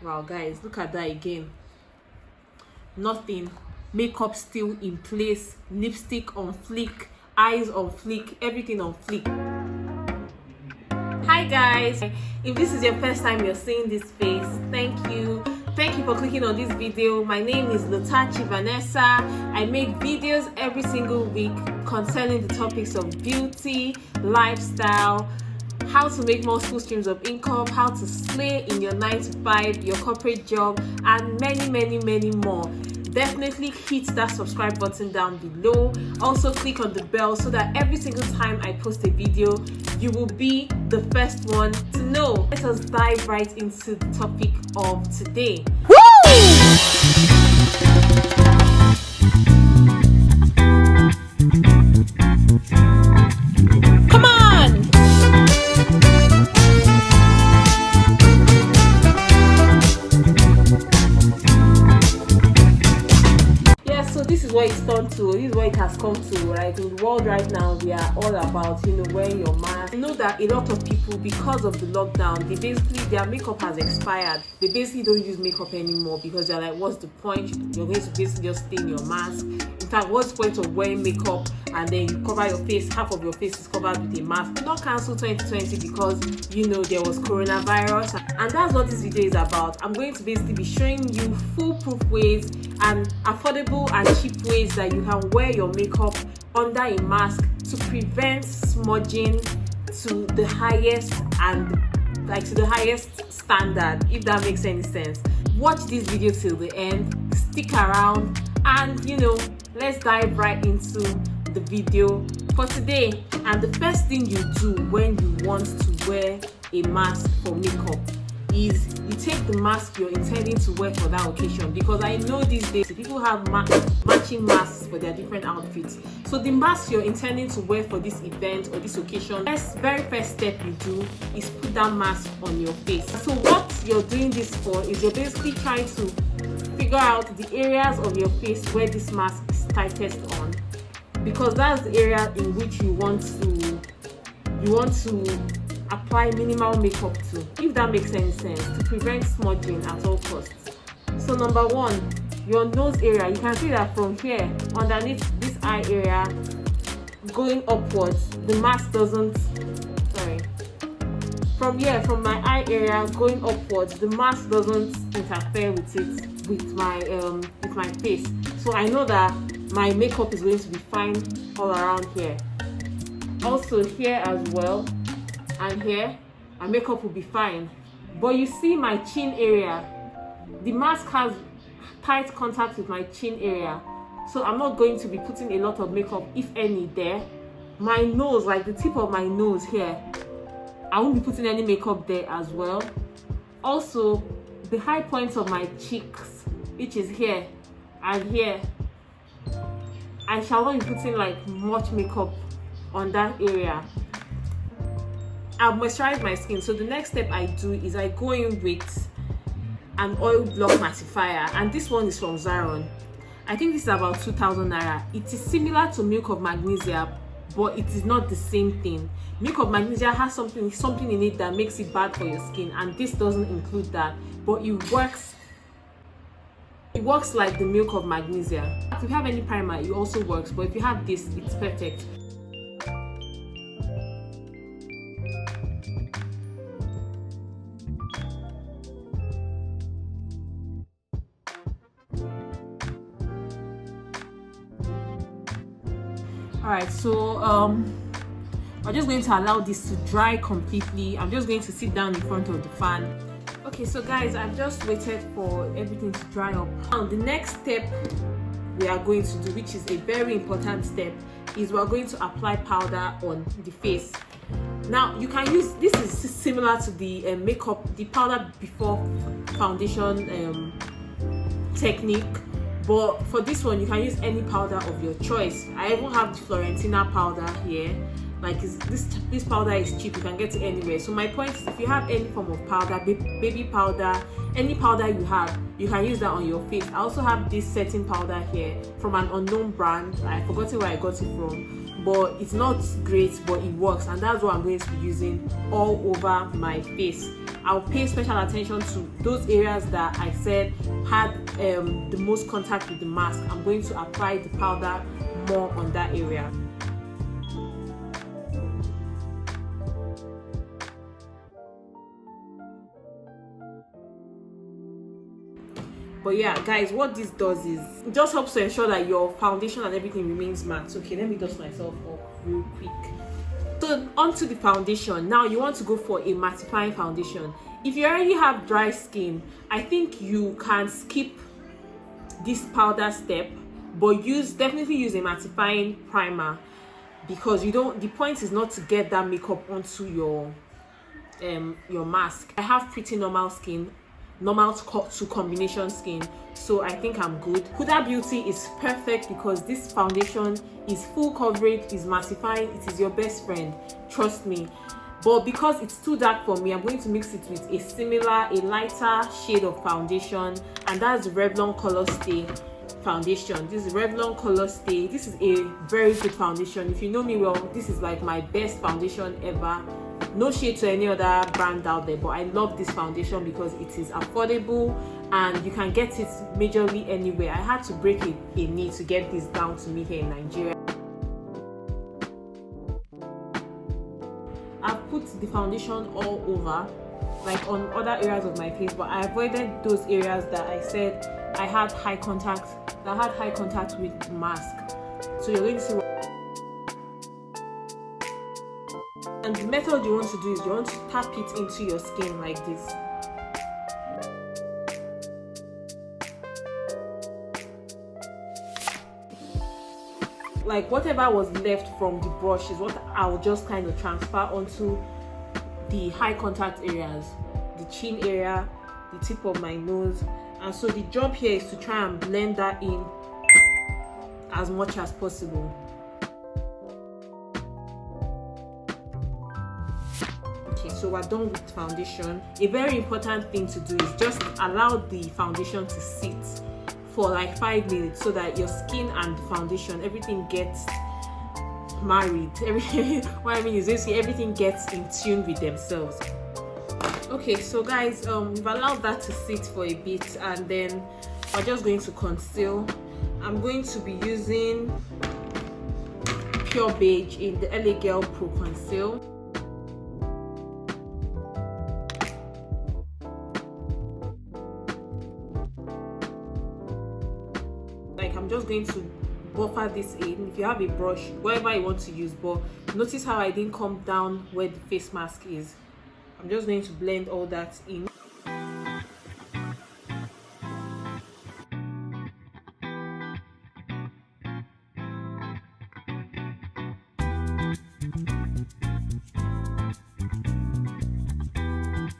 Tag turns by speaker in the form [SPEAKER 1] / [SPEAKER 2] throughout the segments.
[SPEAKER 1] Wow, guys, look at that again. Nothing. Makeup still in place, lipstick on fleek, eyes on fleek, everything on fleek. Hi guys, if this is your first time you're seeing this face, thank you for clicking on this video. My name is Vanessa. I make videos every single week concerning the topics of beauty, lifestyle, how to make multiple streams of income, how to slay in your 9 to 5, your corporate job, and many more. Definitely hit that subscribe button down below. Also click on the bell so that every single time I post a video, you will be the first one to know. Let us dive right into the topic of today. Woo! Come on! So this is what it's turned to. This is what it has come to. Right, in the world right now, we are all about wearing your mask. I know that a lot of people, because of the lockdown, their makeup has expired. They basically don't use makeup anymore because they're like, what's the point? You're going to basically just stay in your mask. In fact, what's the point of wearing makeup and then you cover your face? Half of your face is covered with a mask. Do not cancel 2020 because there was coronavirus, and that's what this video is about. I'm going to basically be showing you foolproof ways and affordable and cheap ways that you can wear your makeup under a mask to prevent smudging to the highest standard, if that makes any sense. Watch this video till the end, stick around, and let's dive right into the video for today. And the first thing you do when you want to wear a mask for makeup is you take the mask you're intending to wear for that occasion, because I know these days people have matching masks for their different outfits. So the mask you're intending to wear for this event or this occasion, very first step you do is put that mask on your face. So what you're doing this for is you're basically trying to figure out the areas of your face where this mask is tightest on, because that's the area in which you want to apply minimal makeup to, if that makes any sense, to prevent smudging at all costs. So number one, your nose area. You can see that from here underneath this eye area going upwards, the mask doesn't from my eye area going upwards, the mask doesn't interfere with my face. So I know that my makeup is going to be fine all around here. Also here as well, and here, my makeup will be fine. But you see my chin area, the mask has tight contact with my chin area, so I'm not going to be putting a lot of makeup, if any, there. My nose, like the tip of my nose here, I won't be putting any makeup there as well. Also, the high points of my cheeks, which is here and here, I shall not be putting much makeup on that area. I've moisturized my skin, so the next step I do is I go in with an oil block mattifier, and this one is from Zaron. I think this is about 2,000 naira. It is similar to milk of magnesia, but it is not the same thing. Milk of magnesia has something in it that makes it bad for your skin, and this doesn't include that, but it works like the milk of magnesia. If you have any primer, it also works, but if you have this, it's perfect. Alright, so I'm just going to allow this to dry completely. I'm just going to sit down in front of the fan. Okay, so guys, I've just waited for everything to dry up. Now the next step we are going to do, which is a very important step, is we're going to apply powder on the face. Now you can use, this is similar to the the powder before foundation technique, but for this one you can use any powder of your choice. I even have the Florentina powder here. This powder is cheap, you can get it anywhere. So my point is, if you have any form of powder, baby powder, any powder you have, you can use that on your face. I also have this setting powder here from an unknown brand. I forgot where I got it from, but it's not great, but it works, and that's what I'm going to be using all over my face. I'll pay special attention to those areas that I said had the most contact with the mask. I'm going to apply the powder more on that area. But yeah, guys, what this does is it just helps to ensure that your foundation and everything remains matte. Okay, let me dust myself up real quick. So onto the foundation. Now you want to go for a mattifying foundation. If you already have dry skin, I think you can skip this powder step, but definitely use a mattifying primer, because the point is not to get that makeup onto your mask. I have pretty normal skin, normal to combination skin, so I think I'm good. Huda Beauty is perfect because this foundation is full coverage, is mattifying, it is your best friend, trust me. But because it's too dark for me, I'm going to mix it with a lighter shade of foundation, and that's the Revlon Colorstay foundation. This is Revlon Colorstay. This is a very good foundation. If you know me well, this is like my best foundation ever. No shade to any other brand out there, but I love this foundation because it is affordable and you can get it majorly anywhere. I had to break a knee to get this down to me here in Nigeria. I've put the foundation all over, like on other areas of my face, but I avoided those areas that I said I had high contact with the mask. So you're going to see what. And the method you want to do is you want to tap it into your skin like this. Like whatever was left from the brush is what I'll just kind of transfer onto the high contact areas, the chin area, the tip of my nose. And so the job here is to try and blend that in as much as possible. Okay, so we're done with foundation. A very important thing to do is just allow the foundation to sit for like 5 minutes so that your skin and the foundation, everything gets married. What I mean is basically everything gets in tune with themselves. Okay, so guys, we've allowed that to sit for a bit, and then we're just going to conceal. I'm going to be using Pure Beige in the LA Girl Pro Conceal. I'm just going to buffer this in. If you have a brush, whatever you want to use, but notice how I didn't come down where the face mask is. I'm just going to blend all that in.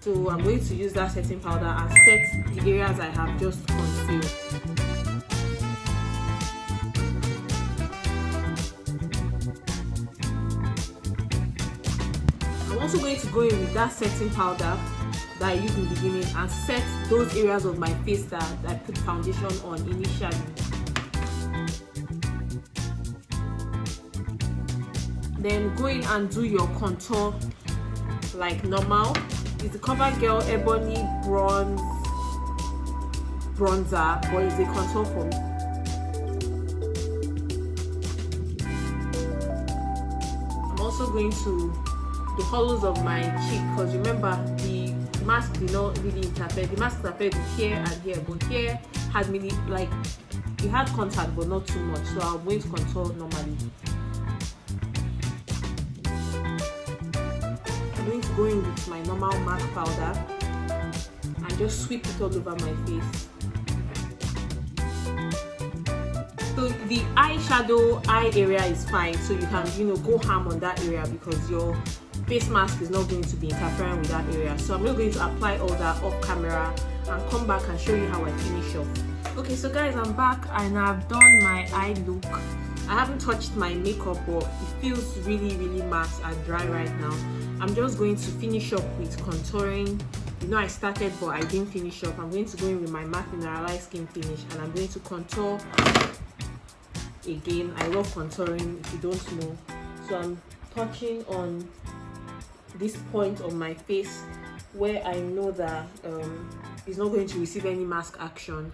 [SPEAKER 1] So I'm going to use that setting powder and set the areas I have just concealed. I'm also going to go in with that setting powder that I used in the beginning and set those areas of my face that I put foundation on initially. Then go in and do your contour like normal. It's the CoverGirl Ebony Bronzer, but it's a contour for me. I'm also going to the hollows of my cheek, because remember the mask did not really interfere. The mask interfered with here and here, but here had really, like, it had contact but not too much, so I'm going to contour normally. I'm going to go in with my normal MAC powder and just sweep it all over my face. So the eyeshadow eye area is fine, so you can, go ham on that area because your face mask is not going to be interfering with that area. So I'm not going to apply all that off camera and come back and show you how I finish off. Okay, so guys, I'm back and I've done my eye look. I haven't touched my makeup, but it feels really matte and dry right now. I'm just going to finish up with contouring. I started but I didn't finish up. I'm going to go in with my MAC Mineralize Skin Finish and I'm going to contour again. I love contouring, if you don't know. So I'm touching on this point of my face where I know that it's not going to receive any mask action.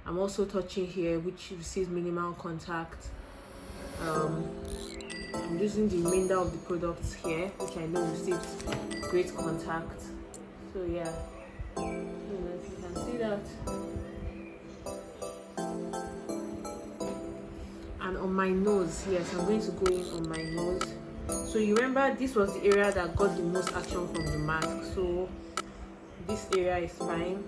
[SPEAKER 1] I'm also touching here, which receives minimal contact. I'm using the remainder of the products here, which I know receives great contact. So yeah, you can see that. And on my nose, yes, I'm going to go in on my nose. So you remember this was the area that got the most action from the mask, so this area is fine.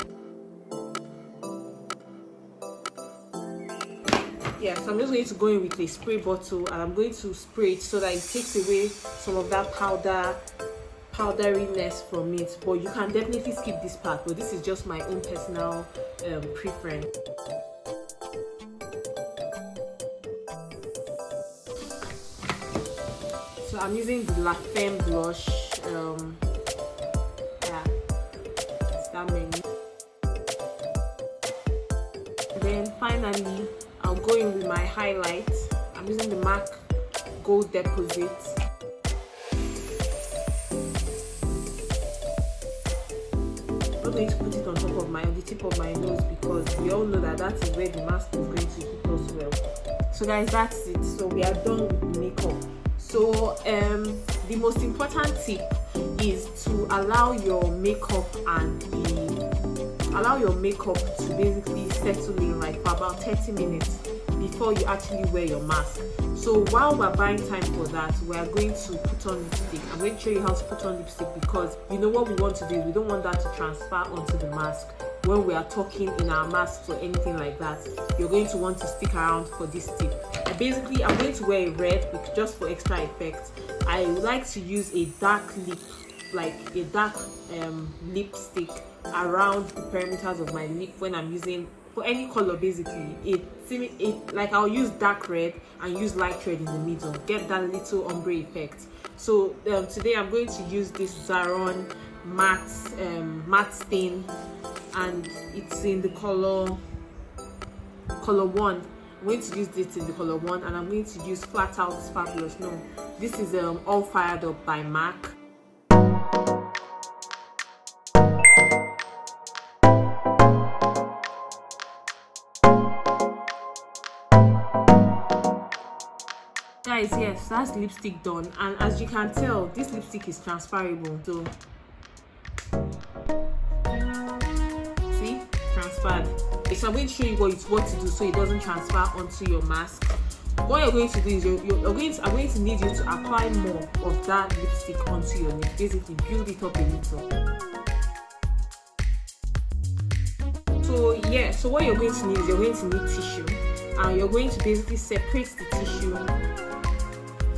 [SPEAKER 1] Yeah, so I'm just going to go in with a spray bottle, and I'm going to spray it so that it takes away some of that powderiness from it. But you can definitely skip this part, but this is just my own personal preference. So I'm using the La Femme blush. Yeah, it's that many. Then finally, I'll go in with my highlight. I'm using the MAC Gold Deposit. I'm not going to put it on top of the tip of my nose, because we all know that is where the mask is going to hit us well. So guys, that's it. So we are done with the makeup. So the most important tip is to allow your makeup to basically settle in like for about 30 minutes before you actually wear your mask. So while we're buying time for that, we are going to put on lipstick. I'm going to show you how to put on lipstick, because you know what we want to do is we don't want that to transfer onto the mask when we are talking in our masks or anything like that. You're going to want to stick around for this tip. And basically, I'm going to wear a red just for extra effect. I like to use a dark lip, like a dark lipstick around the perimeters of my lip when I'm using for any color. Basically, like I'll use dark red and use light red in the middle, get that little ombre effect. So today I'm going to use this Zaron matte stain, and it's in the color 1. I'm going to use this in the color 1, and I'm going to use Flat Out Fabulous. No, this is All Fired Up by MAC. Guys, yes, that's lipstick done, and as you can tell, this lipstick is transferable. So see, transferred. So I'm going to show you what to do so it doesn't transfer onto your mask. What you're going to do is I'm going to need you to apply more of that lipstick onto your lip. Basically, build it up a little. So yeah, so what you're going to need is you're going to need tissue, and you're going to basically separate the tissue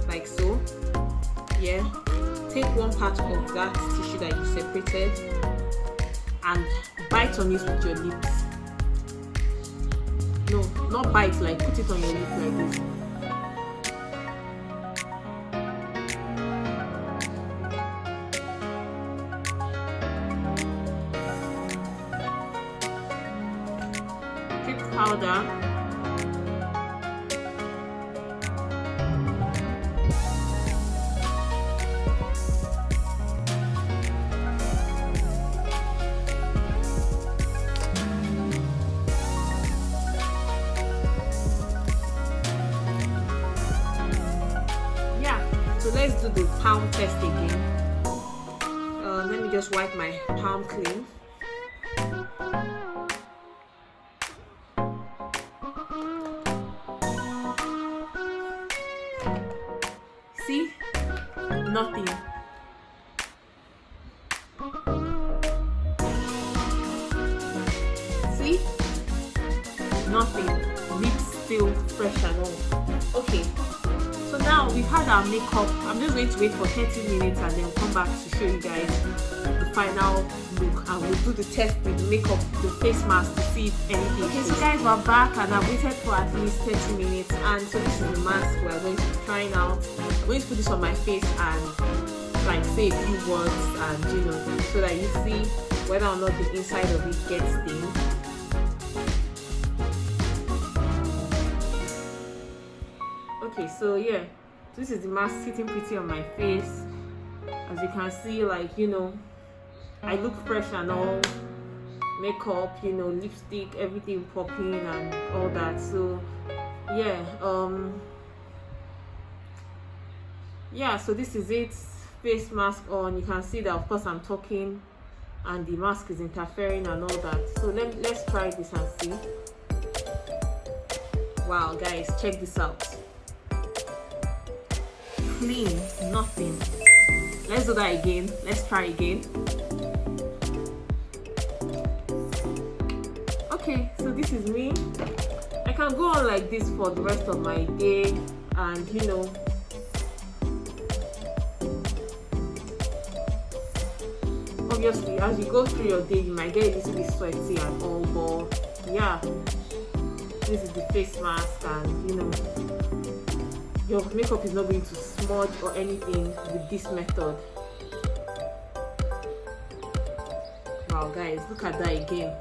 [SPEAKER 1] like so. Yeah, take one part of that tissue that you separated and bite on it with your lips. No, not bite, like put it on your lip like this. Take powder. So let's do the palm test again. Let me just wipe my palm clean. See? Nothing. See? Nothing. Lips still fresh and all. Okay. So now we've had our makeup. I'm just going to wait for 30 minutes and then come back to show you guys the final look, and we'll do the test with the makeup, the face mask, to see if anything. Okay, so guys, we're back and I've waited for at least 30 minutes, and so this is the mask we're going to be trying out. I'm going to put this on my face and like say a few words, and so that you see whether or not the inside of it gets stained. Okay, so yeah, this is the mask sitting pretty on my face. As you can see, like I look fresh and all, makeup, you know, lipstick, everything popping and all that. So yeah, so this is it. Face mask on. You can see that of course I'm talking and the mask is interfering and all that. So let's try this and see. Wow guys, check this out. Clean, nothing. Let's do that again. Let's try again. Okay, so this is me. I can go on like this for the rest of my day, and you know, obviously as you go through your day you might get a little bit sweaty and all, but yeah, this is the face mask, and you know, your makeup is not going to smudge or anything with this method. Wow guys, look at that again.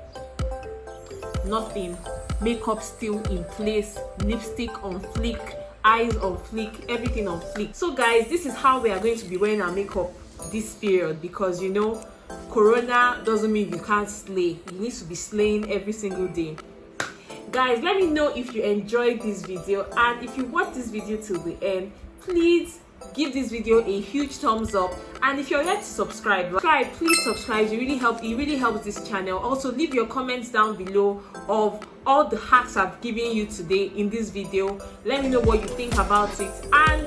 [SPEAKER 1] Nothing. Makeup still in place, lipstick on fleek, eyes on fleek, everything on fleek. So guys, this is how we are going to be wearing our makeup this period, because you know, corona doesn't mean you can't slay. You need to be slaying every single day. Guys, let me know if you enjoyed this video, and if you watch this video till the end, please give this video a huge thumbs up, and if you're yet to subscribe, please subscribe. It really helps this channel. Also leave your comments down below of all the hacks I've given you today in this video. Let me know what you think about it, and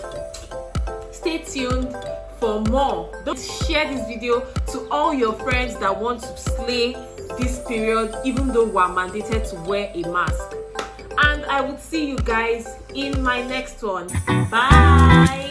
[SPEAKER 1] stay tuned for more. Don't share this video to all your friends that want to slay this period, even though we're mandated to wear a mask. And I would see you guys in my next one. Bye.